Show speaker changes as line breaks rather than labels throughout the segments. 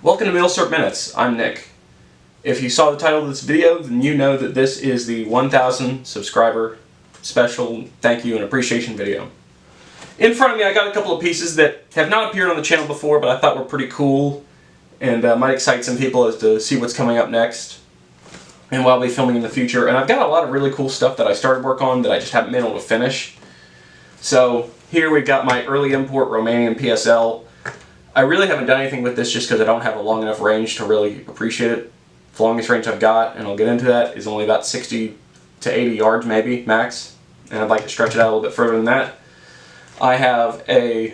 Welcome to Milsurp Minutes. I'm Nick. If you saw the title of this video, then you know that this is the 1,000 subscriber special thank you and appreciation video. In front of me I got a couple of pieces that have not appeared on the channel before, but I thought were pretty cool and might excite some people as to see what's coming up next and what I'll be filming in the future. And I've got a lot of really cool stuff that I started work on that I just haven't been able to finish. So here we've got my early import Romanian PSL. I really haven't done anything with this just because I don't have a long enough range to really appreciate it. The longest range I've got, and I'll get into that, is only about 60 to 80 yards maybe, max. And I'd like to stretch it out a little bit further than that. I have a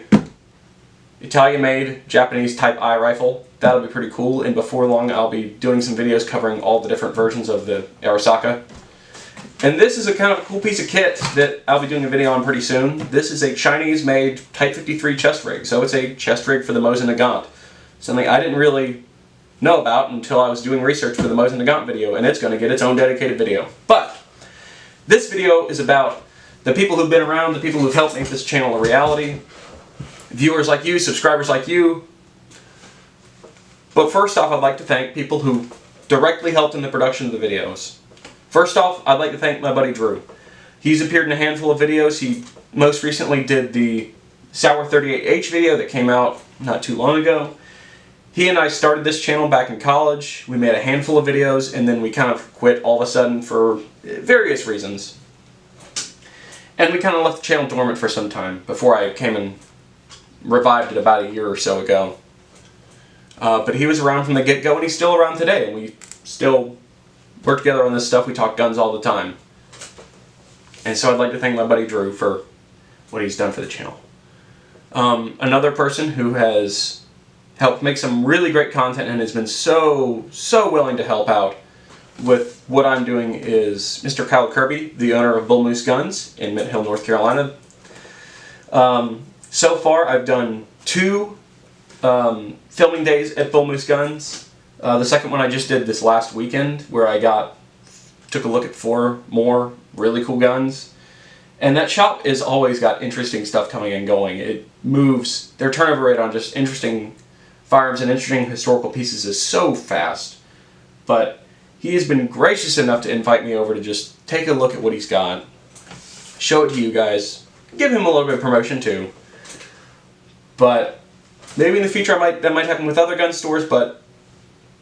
Italian-made Japanese Type I rifle. That'll be pretty cool, and before long I'll be doing some videos covering all the different versions of the Arasaka. And this is a kind of cool piece of kit that I'll be doing a video on pretty soon. This is a Chinese-made Type 53 chest rig, so it's a chest rig for the Mosin Nagant. Something I didn't really know about until I was doing research for the Mosin Nagant video, and it's going to get its own dedicated video. But this video is about the people who've been around, the people who've helped make this channel a reality, viewers like you, subscribers like you. But first off, I'd like to thank people who directly helped in the production of the videos. First off, I'd like to thank my buddy Drew. He's appeared in a handful of videos. He most recently did the Sour 38H video that came out not too long ago. He and I started this channel back in college. We made a handful of videos and then we kind of quit all of a sudden for various reasons. And we kind of left the channel dormant for some time before I came and revived it about a year or so ago. But he was around from the get-go and he's still around today, and we still work together on this stuff. We talk guns all the time. And so I'd like to thank my buddy Drew for what he's done for the channel. Another person who has helped make some really great content and has been so willing to help out with what I'm doing is Mr. Kyle Kirby, the owner of Bull Moose Guns in Mint Hill, North Carolina. So far I've done 2 filming days at Bull Moose Guns. The second one I just did this last weekend, where I took a look at 4 more really cool guns. And that shop has always got interesting stuff coming and going. It moves, their turnover rate on just interesting firearms and interesting historical pieces is so fast. But he has been gracious enough to invite me over to just take a look at what he's got, show it to you guys, give him a little bit of promotion too. But maybe in the future that might happen with other gun stores, but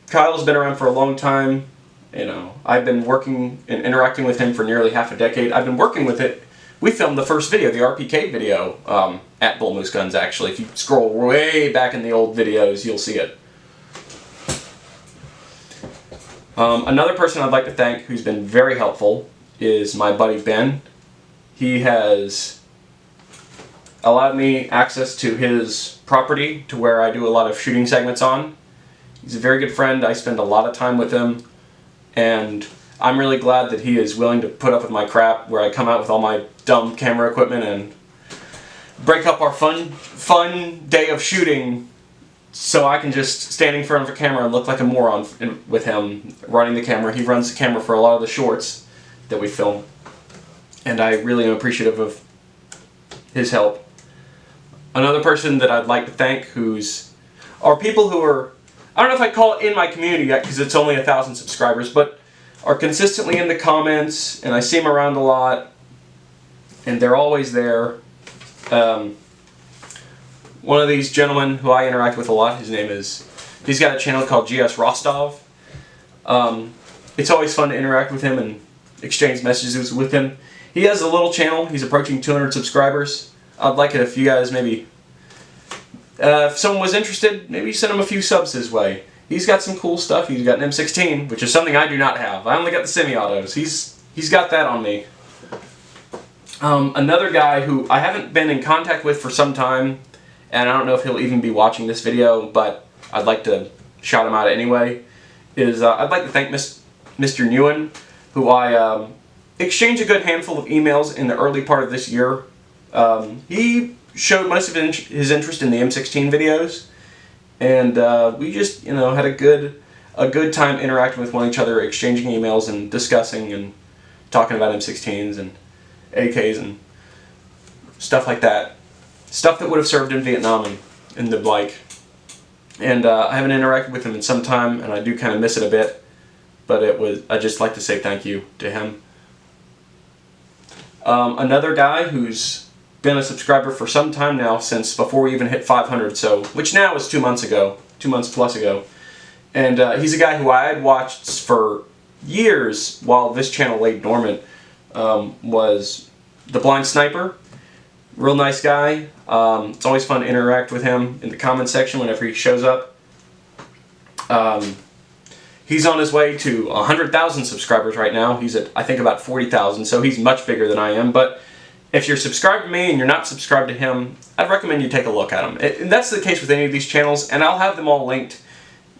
Kyle's been around for a long time. You know, I've been working and interacting with him for nearly half a decade. I've been working with it. We filmed the first video, the RPK video, at Bull Moose Guns actually. If you scroll way back in the old videos, you'll see it. Another person I'd like to thank who's been very helpful is my buddy Ben. He has allowed me access to his property to where I do a lot of shooting segments on. He's a very good friend. I spend a lot of time with him, and I'm really glad that he is willing to put up with my crap where I come out with all my dumb camera equipment and break up our fun day of shooting so I can just stand in front of a camera and look like a moron with him running the camera. He runs the camera for a lot of the shorts that we film, and I really am appreciative of his help. Another person that I'd like to thank are people who are, I don't know if I'd call it in my community yet because it's only 1,000 subscribers, but are consistently in the comments, and I see them around a lot, and they're always there. One of these gentlemen who I interact with a lot, he's got a channel called GS Rostov. It's always fun to interact with him and exchange messages with him. He has a little channel. He's approaching 200 subscribers. I'd like it if you guys maybe, if someone was interested, maybe send him a few subs his way. He's got some cool stuff. He's got an M16, which is something I do not have. I only got the semi-autos. He's got that on me. Another guy who I haven't been in contact with for some time, and I don't know if he'll even be watching this video, but I'd like to shout him out anyway, is I'd like to thank Mr. Nguyen, who I exchanged a good handful of emails in the early part of this year. He showed most of his interest in the M16 videos, and we just, had a good time interacting with one another, exchanging emails and discussing and talking about M16s and AKs and stuff like that. Stuff that would have served in Vietnam in the And I haven't interacted with him in some time, and I do kind of miss it a bit. But I'd just like to say thank you to him. Another guy who's been a subscriber for some time now, since before we even hit 500, which now is 2 months ago, 2 months plus ago. And he's a guy who I had watched for years while this channel lay dormant, was The Blind Sniper. Real nice guy. It's always fun to interact with him in the comment section whenever he shows up. He's on his way to 100,000 subscribers right now. He's at, I think, about 40,000, so he's much bigger than I am. But if you're subscribed to me and you're not subscribed to him, I'd recommend you take a look at him. And that's the case with any of these channels, and I'll have them all linked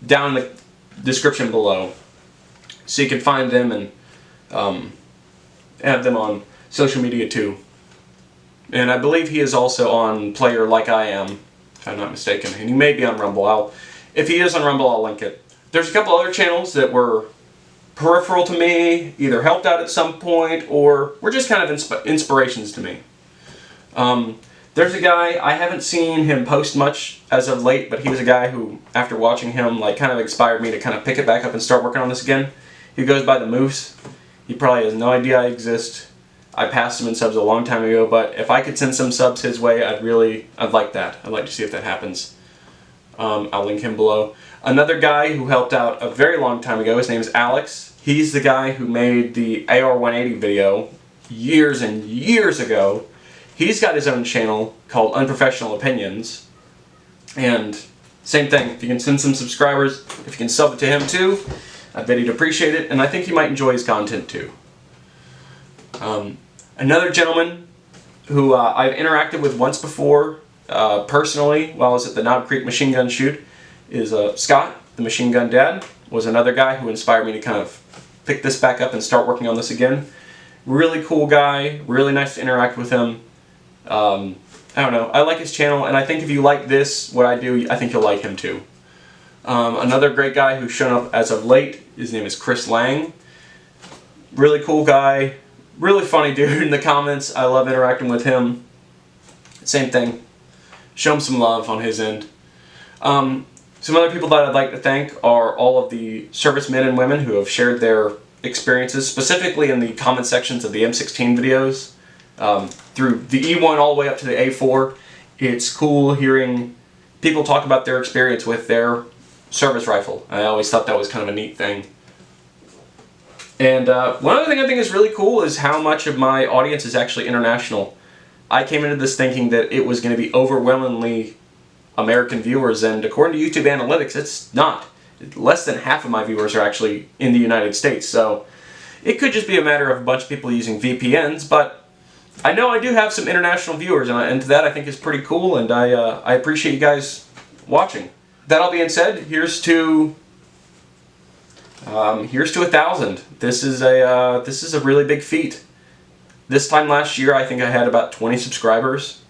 down in the description below, so you can find them and have them on social media too. And I believe he is also on Player Like I Am, if I'm not mistaken. And he may be on Rumble. If he is on Rumble, I'll link it. There's a couple other channels that were peripheral to me, either helped out at some point, or were just kind of inspirations to me. There's a guy, I haven't seen him post much as of late, but he was a guy who, after watching him, like, kind of inspired me to kind of pick it back up and start working on this again. He goes by the Moose. He probably has no idea I exist. I passed him in subs a long time ago, but if I could send some subs his way, I'd like that. I'd like to see if that happens. I'll link him below. Another guy who helped out a very long time ago, his name is Alex. He's the guy who made the AR-180 video years and years ago. He's got his own channel called Unprofessional Opinions. And same thing, if you can send some subscribers, if you can sub it to him too, I bet he'd appreciate it, and I think he might enjoy his content too. Another gentleman who I've interacted with once before, personally, while I was at the Knob Creek machine gun shoot, is Scott, the Machine Gun Dad. Was another guy who inspired me to kind of pick this back up and start working on this again. Really cool guy, really nice to interact with him. I don't know, I like his channel, and I think if you like this, what I do, I think you'll like him too. Another great guy who's shown up as of late, his name is Chris Lang. Really cool guy, really funny dude in the comments. I love interacting with him. Same thing. Show him some love on his end. Some other people that I'd like to thank are all of the servicemen and women who have shared their experiences, specifically in the comment sections of the M16 videos, through the E1 all the way up to the A4. It's cool hearing people talk about their experience with their service rifle. I always thought that was kind of a neat thing. And one other thing I think is really cool is how much of my audience is actually international. I came into this thinking that it was going to be overwhelmingly American viewers, and according to YouTube analytics, it's not. Less than half of my viewers are actually in the United States, so it could just be a matter of a bunch of people using VPNs, but I know I do have some international viewers, and that I think is pretty cool, and I appreciate you guys watching. That all being said, here's to 1,000. This is a really big feat. This time last year, I think I had about 20 subscribers.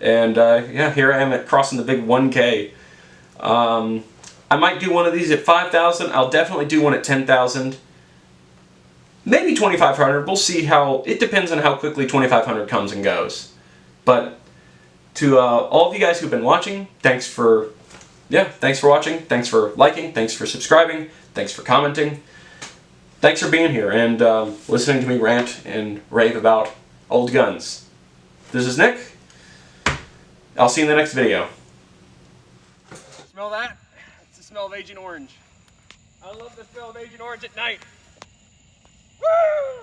And yeah, here I am at crossing the big 1K. I might do one of these at 5,000. I'll definitely do one at 10,000. Maybe 2,500. We'll see how. It depends on how quickly 2,500 comes and goes. But to all of you guys who've been watching, thanks for watching. Thanks for liking. Thanks for subscribing. Thanks for commenting. Thanks for being here and listening to me rant and rave about old guns. This is Nick. I'll see you in the next video. Smell that? It's the smell of Agent Orange. I love the smell of Agent Orange at night. Woo!